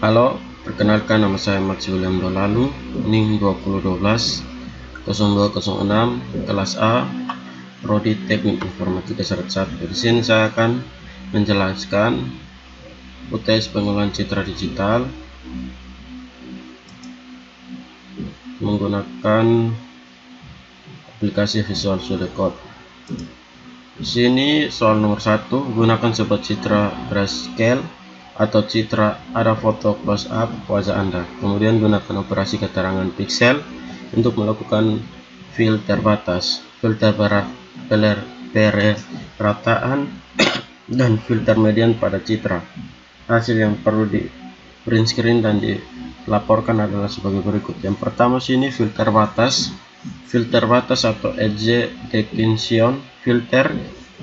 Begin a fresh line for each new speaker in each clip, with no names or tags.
Halo, perkenalkan nama saya Max William Dolalu, NIM 2012 0206, kelas A, Prodi Teknik Informatika Syarat 1. Di sini saya akan menjelaskan UTS pengolahan citra digital menggunakan aplikasi Visual Studio Code. Di sini soal nomor 1, gunakan sebuah citra grayscale atau citra ada foto close up wajah Anda. Kemudian gunakan operasi keterangan piksel untuk melakukan filter batas, filter perataan dan filter median pada citra. Hasil yang perlu di print screen dan dilaporkan adalah sebagai berikut. Yang pertama sini filter batas. Filter batas atau edge definition filter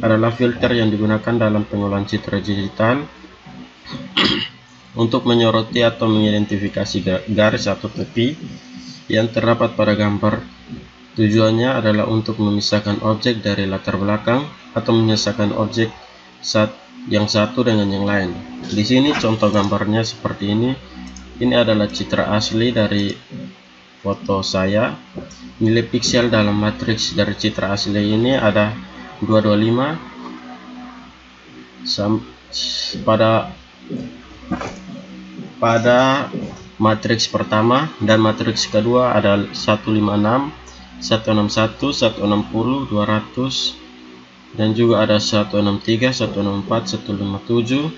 adalah filter yang digunakan dalam pengolahan citra digital untuk menyoroti atau mengidentifikasi garis atau tepi yang terdapat pada gambar. Tujuannya adalah untuk memisahkan objek dari latar belakang atau menyelesaikan objek yang satu dengan yang lain. Di sini contoh gambarnya seperti ini. Ini adalah citra asli dari foto saya. Nilai piksel dalam matriks dari citra asli ini ada 225 pada matriks pertama, dan matriks kedua ada 156, 161, 160, 200, dan juga ada 163, 164, 157,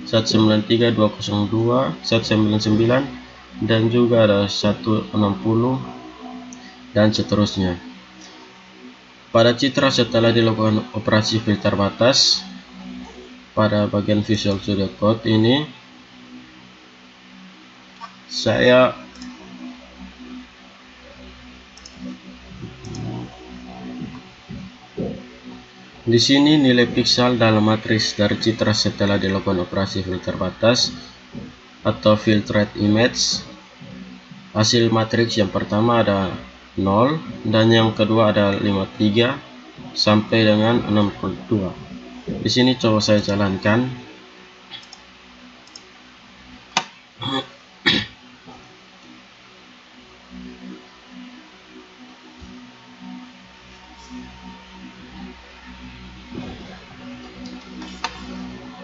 193, 202, 199, dan juga ada 160 dan seterusnya. Pada citra setelah dilakukan operasi filter batas pada bagian Visual Studio Code ini, saya di sini nilai piksel dalam matriks dari citra setelah dilakukan operasi filter batas atau filtered image. Hasil matriks yang pertama ada 0 dan yang kedua ada 53 sampai dengan 62. Di sini coba saya jalankan.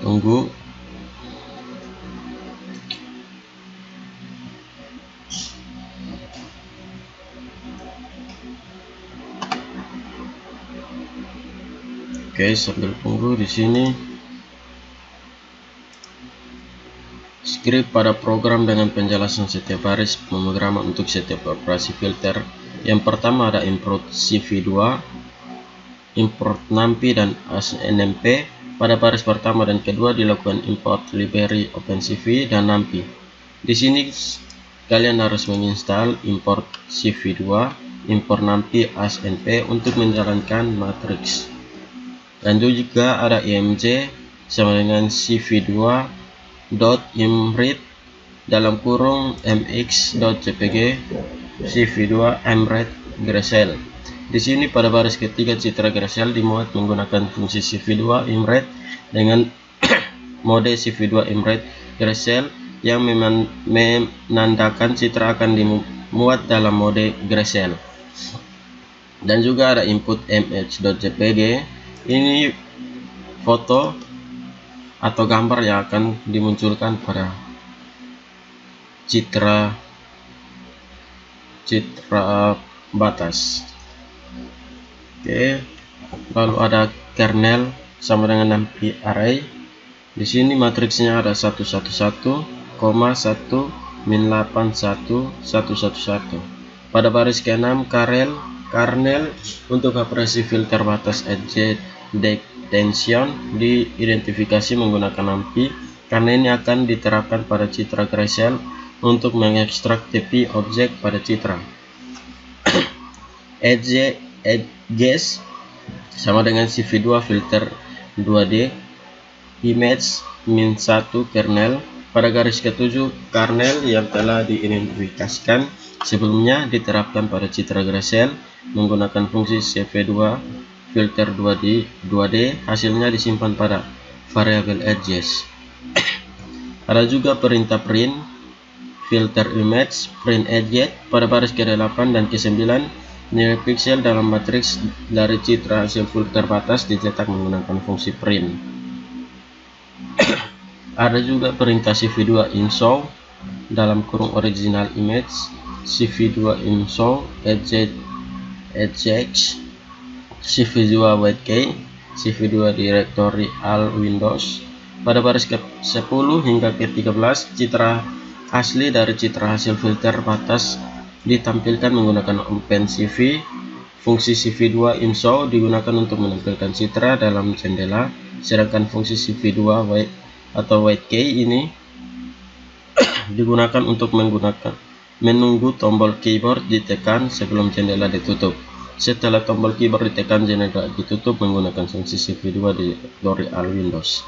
Tunggu. Oke, sambil tunggu di sini. Script pada program dengan penjelasan setiap baris pemrograman untuk setiap operasi filter. Yang pertama ada import CV2, import NumPy dan ASNMP. Pada baris pertama dan kedua dilakukan import library OpenCV dan NumPy. Di sini kalian harus menginstal import CV2, import NumPy, ASNP untuk menjalankan matriks. Dan juga ada img sama dengan cv2.imread dalam kurung mx.jpg cv2 mread grayscale. Di sini pada baris ketiga citra grayscale dimuat menggunakan fungsi cv2 imread dengan mode cv2 imread grayscale yang menandakan citra akan dimuat dalam mode grayscale. Dan juga ada input mh.jpg. Ini foto atau gambar yang akan dimunculkan pada citra batas. Oke, lalu ada kernel sama dengan NumPy array. Di sini matriksnya ada 111, 1, min 81, 111. Pada baris ke-6 kernel untuk operasi filter batas edge detection diidentifikasi menggunakan NumPy, karena ini akan diterapkan pada citra grayscale untuk mengekstrak tepi objek pada citra. Edges sama dengan CV2 filter 2D image min 1 kernel. Pada garis ke-7 kernel yang telah diidentifikasikan sebelumnya diterapkan pada citra grayscale menggunakan fungsi CV2 filter 2D. Hasilnya disimpan pada variabel edges. Ada juga perintah print, filter image, print edge. Pada baris ke-8 dan ke-9, nilai piksel dalam matriks dari citra hasil filter batas dicetak menggunakan fungsi print. Ada juga perintah CV2 inshow dalam kurung original image, CV2 inshow edgex, CV2 widekey, CV2 directory all Windows. Pada baris ke-10 hingga ke-13, citra asli dari citra hasil filter batas ditampilkan menggunakan OpenCV. Fungsi CV2 inshow digunakan untuk menampilkan citra dalam jendela, sedangkan fungsi CV2 atau widekey ini digunakan untuk menunggu tombol keyboard ditekan sebelum jendela ditutup. Setelah tombol keyboard ditekan, jendela ditutup menggunakan fungsi CV2 dari all Windows.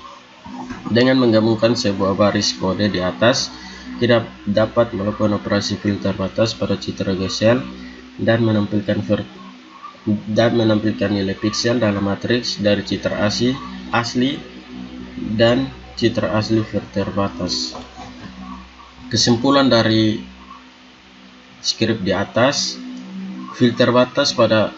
Dengan menggabungkan sebuah baris kode di atas, kita dapat melakukan operasi filter batas pada citra gesel dan menampilkan nilai piksel dalam matriks dari citra asli dan citra asli filter batas. Kesimpulan dari skrip di atas, filter batas pada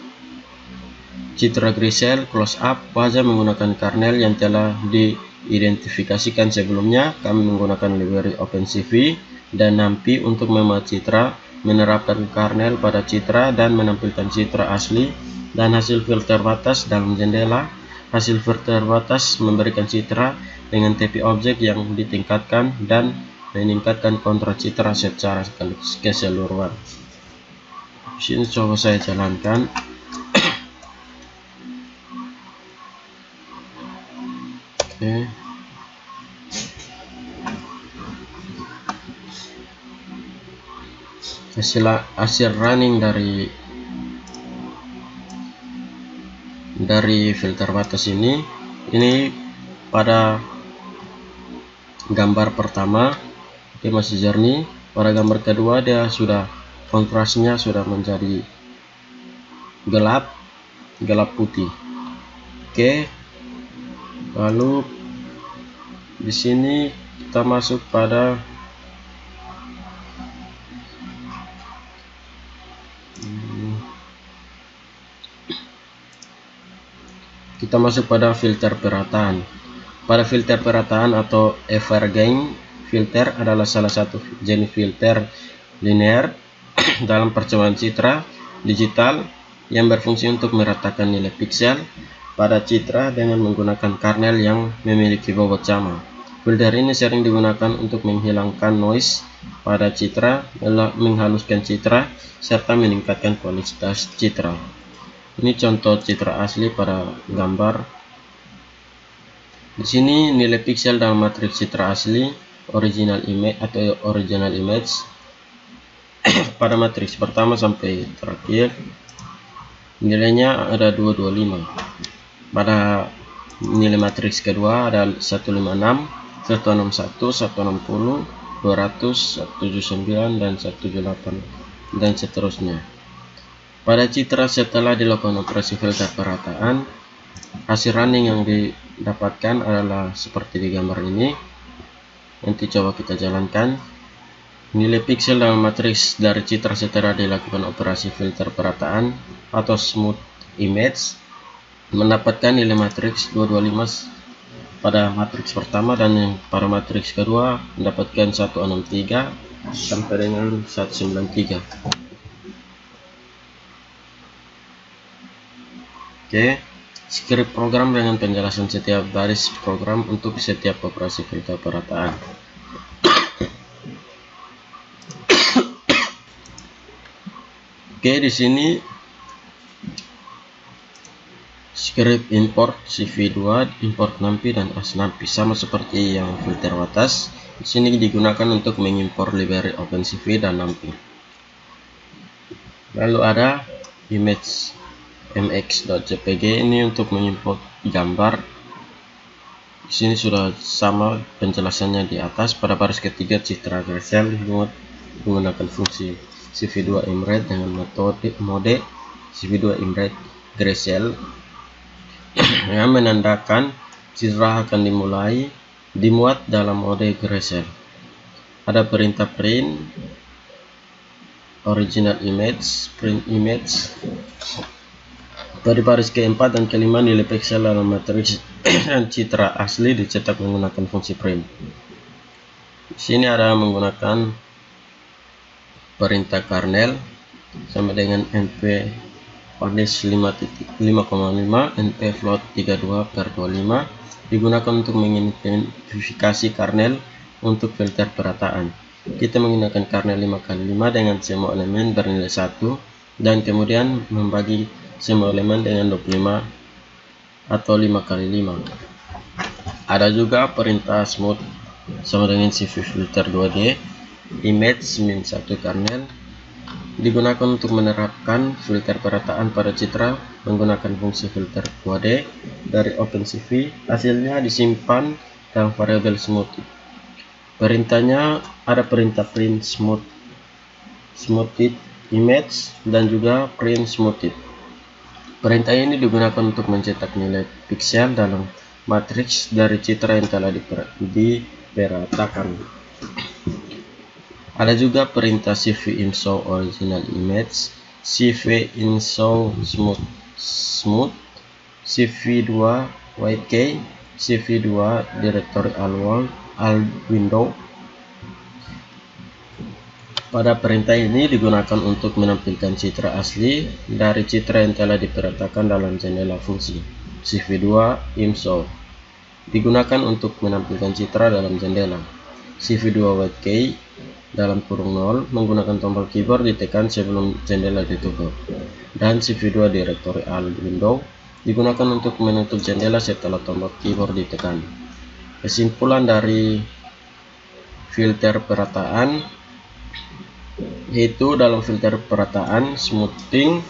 citra gesel close up wajah menggunakan kernel yang telah diidentifikasikan sebelumnya. Kami menggunakan library OpenCV dan NumPy untuk membuat citra, menerapkan kernel pada citra dan menampilkan citra asli dan hasil filter batas dalam jendela. Hasil filter batas memberikan citra dengan TP objek yang ditingkatkan dan meningkatkan kontras citra secara keseluruhan. Sini coba saya jalankan. Oke. Hasil running dari filter batas ini pada gambar pertama masih jernih. Pada gambar kedua dia sudah kontrasnya sudah menjadi gelap putih. Oke, lalu di sini kita masuk pada filter perataan. Pada filter perataan atau evergain filter adalah salah satu jenis filter linear dalam percobaan citra digital yang berfungsi untuk meratakan nilai piksel pada citra dengan menggunakan kernel yang memiliki bobot sama. Filter ini sering digunakan untuk menghilangkan noise pada citra, menghaluskan citra, serta meningkatkan kualitas citra. Ini contoh citra asli pada gambar. Di sini nilai piksel dalam matriks citra asli original image pada matriks pertama sampai terakhir nilainya ada 225. Pada nilai matriks kedua ada 156, 161, 160, 200, 179 dan 178 dan seterusnya. Pada citra setelah dilakukan operasi filter perataan, hasil running yang didapatkan adalah seperti di gambar ini. Nanti coba kita jalankan. Nilai piksel dalam matriks dari citra setelah dilakukan operasi filter perataan atau smooth image mendapatkan nilai matriks 225 pada matriks pertama, dan yang pada matriks kedua mendapatkan 163 sampai dengan 193. Oke, skrip program dengan penjelasan setiap baris program untuk setiap operasi filter perataan. Oke, di sini skrip import CV2, import NumPy dan ASNumPy sama seperti yang filter batas. Di sini digunakan untuk mengimpor library OpenCV dan NumPy. Lalu ada image mx.jpg ini untuk mengimport gambar. Di sini sudah sama penjelasannya di atas. Pada baris ketiga citra gesel dibuat menggunakan fungsi CV2 imrate dengan mode CV2 imrate gesel yang menandakan citra akan dimuat dalam mode gesel. ada perintah print original image, print image. Pada baris keempat dan kelima, nilai pixel dalam matriks dan citra asli dicetak menggunakan fungsi print. Di sini ada menggunakan perintah kernel sama dengan np panis 5,5 np float 32/25 digunakan untuk mengidentifikasi kernel untuk filter perataan. Kita menggunakan kernel 5x5 dengan semua elemen bernilai 1 dan kemudian membagi semua elemen dengan 25 atau 5x5. Ada juga perintah smooth sama dengan CV filter 2D image -1 kernel digunakan untuk menerapkan filter perataan pada citra menggunakan fungsi filter 2D dari OpenCV. Hasilnya disimpan dalam variabel smooth. Perintahnya ada perintah print smoothed image dan juga print smoothed. Perintah ini digunakan untuk mencetak nilai pixel dalam matriks dari citra yang telah diperatakan. Ada juga perintah CV inshow original image, CV inshow smooth, CV2 white key, CV2 directory all window. Pada perintah ini digunakan untuk menampilkan citra asli dari citra yang telah diperatakan dalam jendela fungsi. CV2 inshow digunakan untuk menampilkan citra dalam jendela. CV2 white key dalam kurung 0 menggunakan tombol keyboard ditekan sebelum jendela ditutup. Dan CV2 directory all window digunakan untuk menutup jendela setelah tombol keyboard ditekan. Kesimpulan dari filter perataan yaitu dalam filter perataan smoothing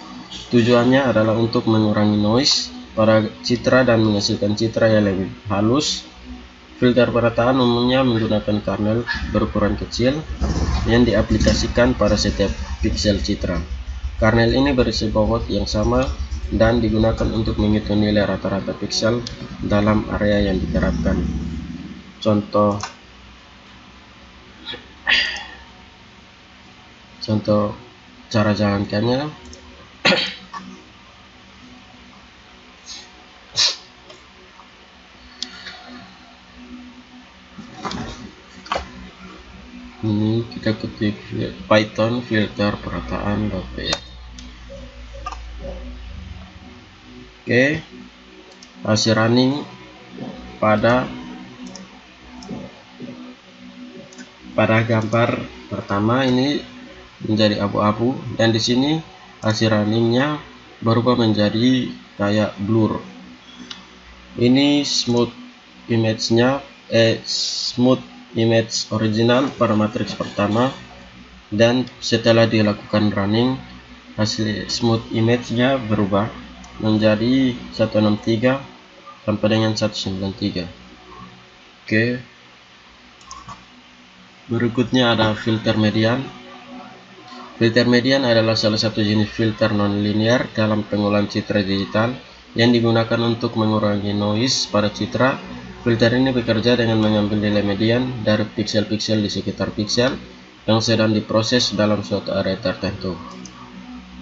tujuannya adalah untuk mengurangi noise pada citra dan menghasilkan citra yang lebih halus. Filter perataan umumnya menggunakan kernel berukuran kecil yang diaplikasikan pada setiap pixel citra. Kernel ini berisi bobot yang sama dan digunakan untuk menghitung nilai rata-rata pixel dalam area yang diterapkan. Contoh cara jalankannya. Ini kita ketik Python filter perataan.py. Oke, hasil running pada gambar pertama ini menjadi abu-abu dan di sini hasil runningnya berubah menjadi kayak blur. Ini smooth image original pada matriks pertama, dan setelah dilakukan running hasil smooth image-nya berubah menjadi 163 sampai dengan 193. Oke. Berikutnya ada filter median. Filter median adalah salah satu jenis filter non-linear dalam pengolahan citra digital yang digunakan untuk mengurangi noise pada citra. Filter ini bekerja dengan mengambil nilai median dari pixel-pixel di sekitar pixel yang sedang diproses dalam suatu area tertentu.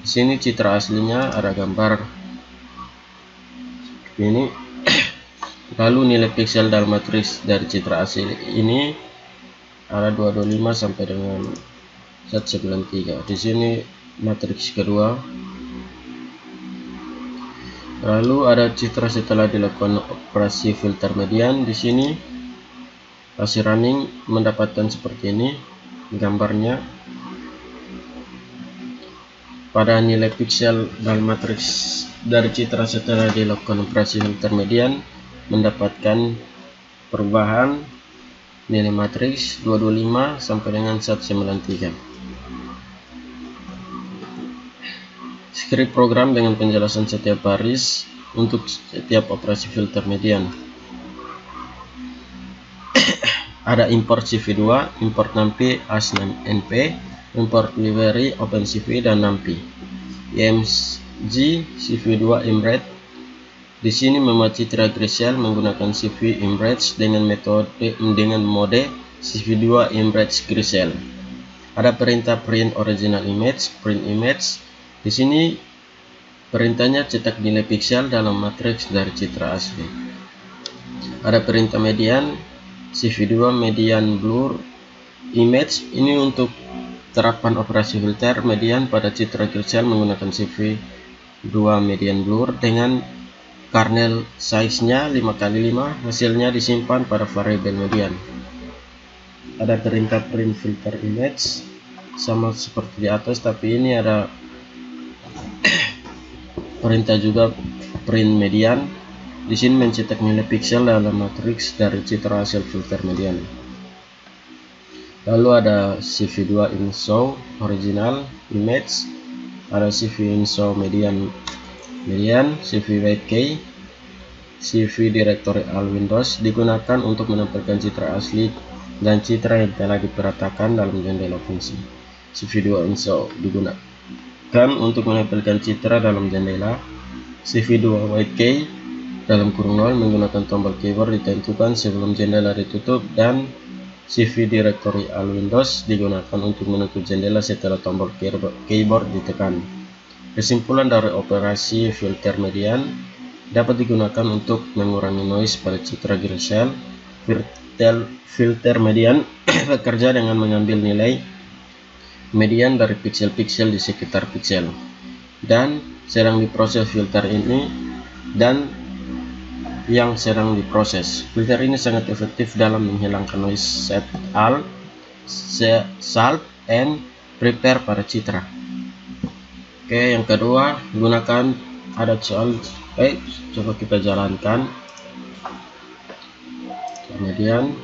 Di sini citra aslinya ada gambar ini. Lalu nilai pixel dalam matriks dari citra asli ini ada 225 sampai dengan 193. Di sini matriks kedua. Lalu ada citra setelah dilakukan operasi filter median. Di sini hasil running mendapatkan seperti ini gambarnya. Pada nilai pixel dalam matriks dari citra setelah dilakukan operasi filter median mendapatkan perubahan nilai matriks 225 sampai dengan 193. Script program dengan penjelasan setiap baris untuk setiap operasi filter median. Ada import CV2, import NumPy as np, import library OpenCV dan NumPy. img CV2 imret. Di sini membuat citra Gradle menggunakan CV imret dengan mode CV2 image grisel. Ada perintah print original image, print image. Di sini perintahnya cetak nilai piksel dalam matriks dari citra asli. Ada perintah median, CV2 median blur image. Ini untuk terapan operasi filter median pada citra grisel menggunakan CV2 median blur dengan kernel size-nya 5x5. Hasilnya disimpan pada variabel median. Ada perintah print filter image sama seperti di atas, tapi ini ada perintah juga print median. Di sini mencetak nilai piksel dalam matriks dari citra hasil filter median. Lalu ada CV2 in show original image, ada CV in show median, CV white key, CV directory all Windows digunakan untuk menampilkan citra asli dan citra yang telah diperatakan dalam jendela fungsi. CV2 in show digunakan untuk menampilkan citra dalam jendela. CV2 white key dalam kurung 0 menggunakan tombol keyboard ditentukan sebelum jendela ditutup, dan CV directory all Windows digunakan untuk menutup jendela setelah tombol keyboard ditekan. Kesimpulan dari operasi filter median dapat digunakan untuk mengurangi noise pada citra grisel. Filter median bekerja dengan mengambil nilai median dari piksel-piksel di sekitar piksel dan sedang diproses filter ini dan yang sedang diproses. Filter ini sangat efektif dalam menghilangkan noise, set all, salt, and prepare pada citra. Oke, yang kedua, gunakan ada soal. Coba kita jalankan. Kemudian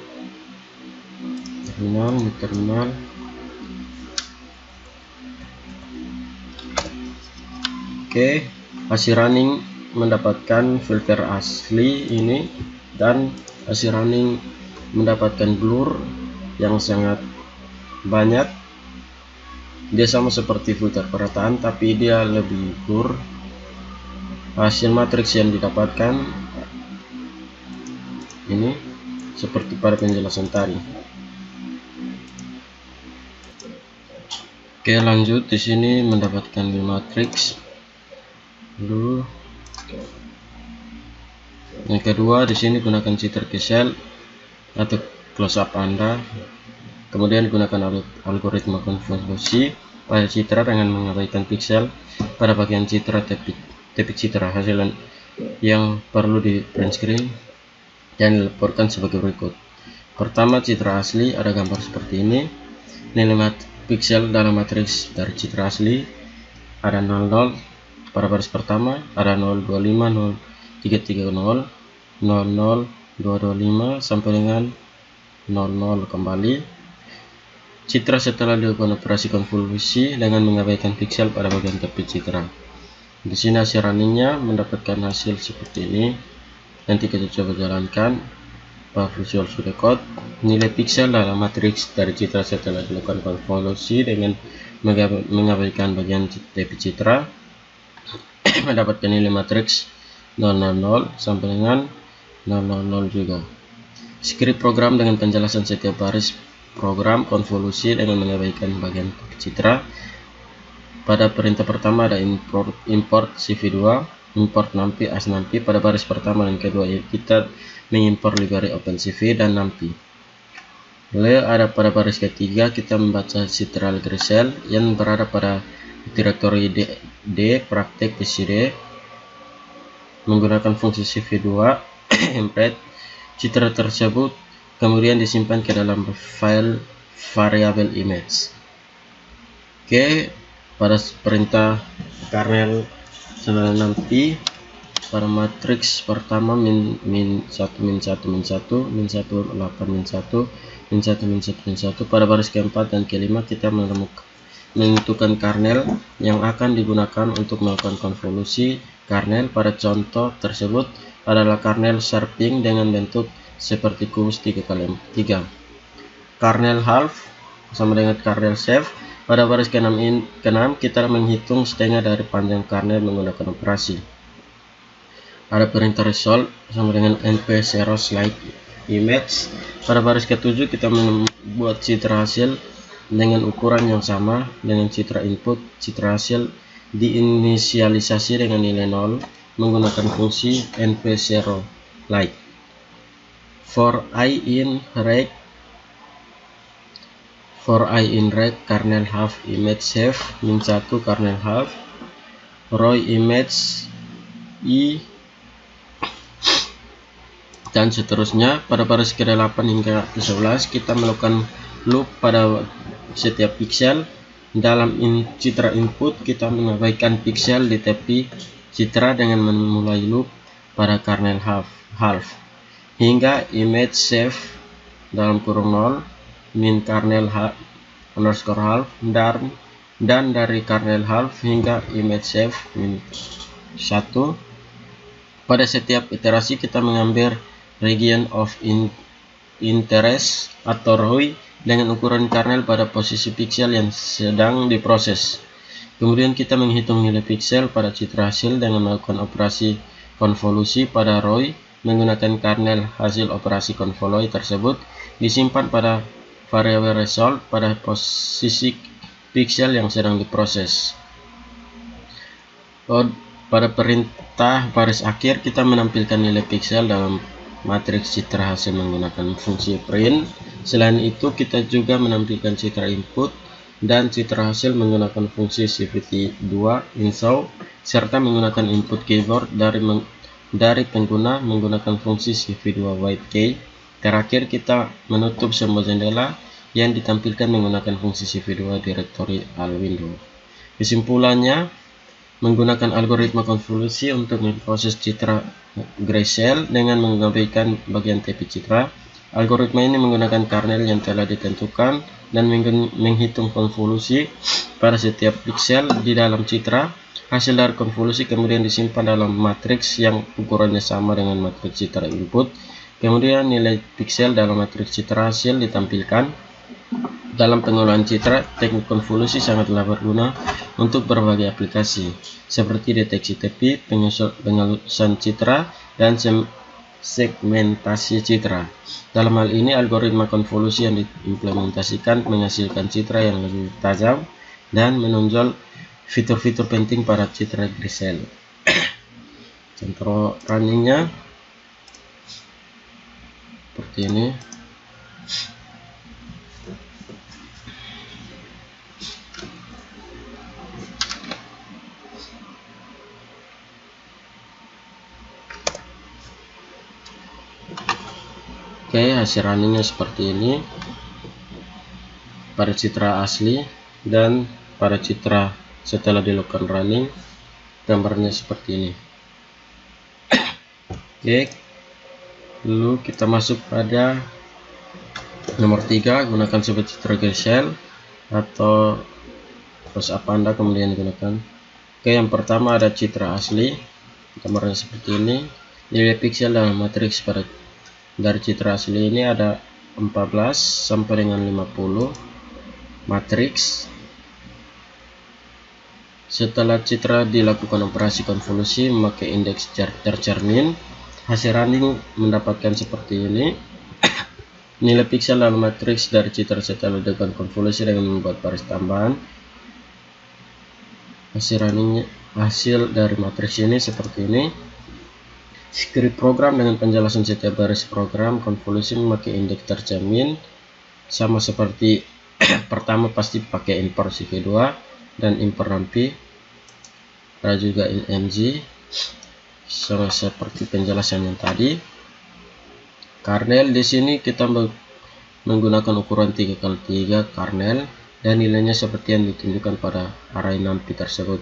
terminal. Oke, hasil running mendapatkan filter asli ini, dan hasil running mendapatkan blur yang sangat banyak. Dia sama seperti filter perataan, tapi dia lebih blur. Hasil matriks yang didapatkan ini seperti pada penjelasan tadi. Oke, lanjut. Di sini mendapatkan matriks dulu. Yang kedua, di sini gunakan citra grisel atau close up Anda. Kemudian gunakan algoritma konvolusi pada citra dengan mengabaikan piksel pada bagian citra tepi citra. Hasil yang perlu di print screen dan dilaporkan sebagai berikut. Pertama, citra asli ada gambar seperti ini. Nilai piksel dalam matriks dari citra asli ada 00 pada baris pertama, ada 025, 0330, 00225 sampai dengan 00 kembali. Citra setelah dilakukan operasi konvolusi dengan mengabaikan piksel pada bagian tepi citra. Di sini hasil runningnya mendapatkan hasil seperti ini. Nanti kita coba jalankan pada Visual Studio Code. Nilai piksel dalam matriks dari citra setelah dilakukan konvolusi dengan mengabaikan bagian tepi citra mendapatkan nilai matriks 000 sampai dengan 000 juga. Skrip program dengan penjelasan setiap baris program konvolusi dengan mengabaikan bagian tepi citra. Pada perintah pertama ada import CV2, import numpy as numpy. Pada baris pertama dan kedua kita mengimport library OpenCV dan numpy. Lalu ada pada baris ketiga kita membaca citra grisel yang berada pada direktori D praktek PCD menggunakan fungsi CV2 embed citra tersebut kemudian disimpan ke dalam file variabel image. Oke, pada perintah kernel 96P pada matriks pertama min 1 min 1 min 1 min 1 8 min 1 min 1 min 1 min 1 pada baris keempat dan kelima kita menentukan kernel yang akan digunakan untuk melakukan konvolusi. Kernel pada contoh tersebut adalah kernel Sharping dengan bentuk seperti kubus 3x3. Kernel half sama dengan kernel safe. Pada baris ke-6 kita menghitung setengah dari panjang kernel menggunakan operasi. Ada perintah result sama dengan np0 slide image. Pada baris ke-7 kita buat citra hasil dengan ukuran yang sama dengan citra input. Citra hasil diinisialisasi dengan nilai 0 menggunakan fungsi np0 light. For I in rect kernel half image save -1 kernel half row image I dan seterusnya. Pada baris ke-8 hingga ke-11 kita melakukan loop pada setiap pixel. Dalam citra input kita mengabaikan pixel di tepi citra dengan memulai loop pada kernel half hingga image save dalam kurung 0 min kernel underscore half dan dari kernel half hingga image save min 1. Pada setiap iterasi kita mengambil region of interest atau ROI dengan ukuran kernel pada posisi pixel yang sedang diproses. Kemudian kita menghitung nilai pixel pada citra hasil dengan melakukan operasi konvolusi pada ROI menggunakan kernel. Hasil operasi konvolusi tersebut disimpan pada variabel result pada posisi pixel yang sedang diproses. Pada perintah baris akhir kita menampilkan nilai pixel dalam matriks citra hasil menggunakan fungsi print. Selain itu kita juga menampilkan citra input dan citra hasil menggunakan fungsi cvt2 inshow serta menggunakan input keyboard dari pengguna menggunakan fungsi cv2 white key. Terakhir kita menutup semua jendela yang ditampilkan menggunakan fungsi cv2 directory al window. Kesimpulannya, menggunakan algoritma konvolusi untuk memproses citra Gray-cell dengan mengabaikan bagian tepi citra. Algoritma ini menggunakan kernel yang telah ditentukan dan menghitung konvolusi pada setiap pixel di dalam citra. Hasil dari konvolusi kemudian disimpan dalam matriks yang ukurannya sama dengan matriks citra input. Kemudian nilai pixel dalam matriks citra hasil ditampilkan. Dalam pengolahan citra, teknik konvolusi sangatlah berguna untuk berbagai aplikasi, seperti deteksi tepi, pengelusan citra, dan segmentasi citra. Dalam hal ini, algoritma konvolusi yang diimplementasikan menghasilkan citra yang lebih tajam dan menonjol fitur-fitur penting pada citra Gray-cell. Contoh runningnya seperti ini. Oke, hasil runningnya seperti ini pada citra asli dan pada citra setelah dilakukan running gambarnya seperti ini. Oke, lalu kita masuk pada nomor 3, gunakan sebuah citra Gray-cell atau terus apa Anda kemudian gunakan. Oke, yang pertama ada citra asli, gambarnya seperti ini. Nilai pixel dalam matriks pada dari citra asli ini ada 14 sampai dengan 50 matriks. Setelah citra dilakukan operasi konvolusi memakai indeks tercermin, hasil running mendapatkan seperti ini. Nilai pixel dalam matriks dari citra setelah dilakukan konvolusi dengan membuat baris tambahan. Hasil dari matriks ini seperti ini. Skrip program dengan penjelasan setiap baris program konvolusi memakai indeks tercermin, sama seperti pertama pasti pakai import cv2 dan import numpy. Ada juga img, sama seperti penjelasan yang tadi. Kernel di sini kita menggunakan ukuran 3x3 kernel dan nilainya seperti yang ditunjukkan pada array numpy tersebut.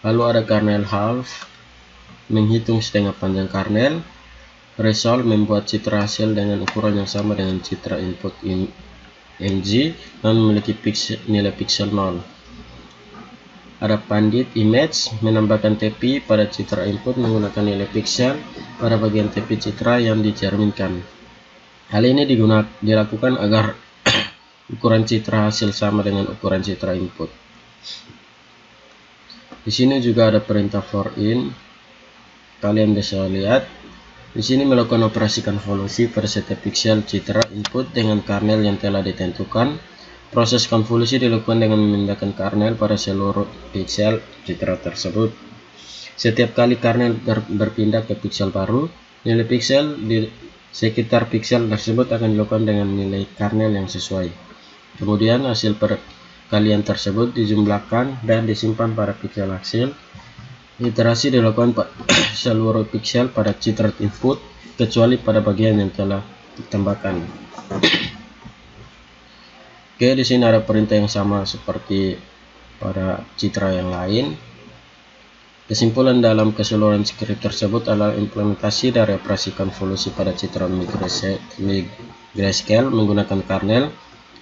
Lalu ada kernel half, menghitung setengah panjang kernel. Result, membuat citra hasil dengan ukuran yang sama dengan citra input mg dan memiliki nilai pixel 0. Ada pandit image, menambahkan tepi pada citra input menggunakan nilai pixel pada bagian tepi citra yang dicerminkan. Hal ini dilakukan agar ukuran citra hasil sama dengan ukuran citra input. Di sini juga ada perintah for in. Kalian bisa lihat Di sini melakukan operasi konvolusi pada setiap piksel citra input dengan kernel yang telah ditentukan. Proses konvolusi dilakukan dengan memindahkan kernel pada seluruh piksel citra tersebut. Setiap kali kernel berpindah ke piksel baru, nilai piksel di sekitar piksel tersebut akan dilakukan dengan nilai kernel yang sesuai. Kemudian hasil perkalian tersebut dijumlahkan dan disimpan pada piksel hasil. Iterasi dilakukan pada seluruh piksel pada citra input kecuali pada bagian yang telah ditambahkan. Oke, di sini ada perintah yang sama seperti pada citra yang lain. Kesimpulan dalam keseluruhan skrip tersebut adalah implementasi dari operasi konvolusi pada citra grayscale menggunakan kernel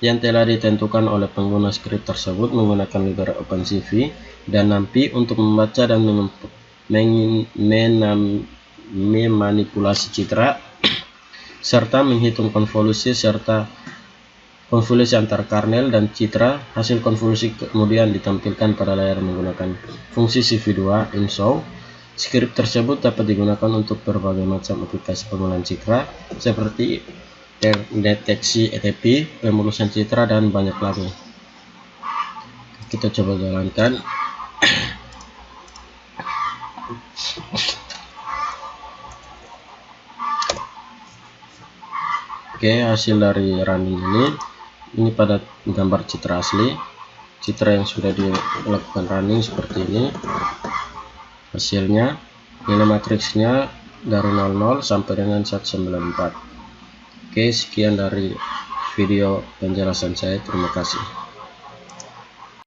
yang telah ditentukan oleh pengguna skrip tersebut menggunakan library OpenCV dan NumPy untuk membaca dan memanipulasi citra serta menghitung konvolusi serta konvolusi antar kernel dan citra. Hasil konvolusi kemudian ditampilkan pada layar menggunakan fungsi CV2 InShow. Skrip tersebut dapat digunakan untuk berbagai macam aplikasi pengolahan citra seperti deteksi ETP, pemulusan citra, dan banyak lagi. Kita coba jalankan. Oke, hasil dari running ini pada gambar citra asli, citra yang sudah dilakukan running seperti ini. Hasilnya nilai matriksnya dari 00 sampai dengan 194. Oke, sekian dari video penjelasan saya. Terima kasih.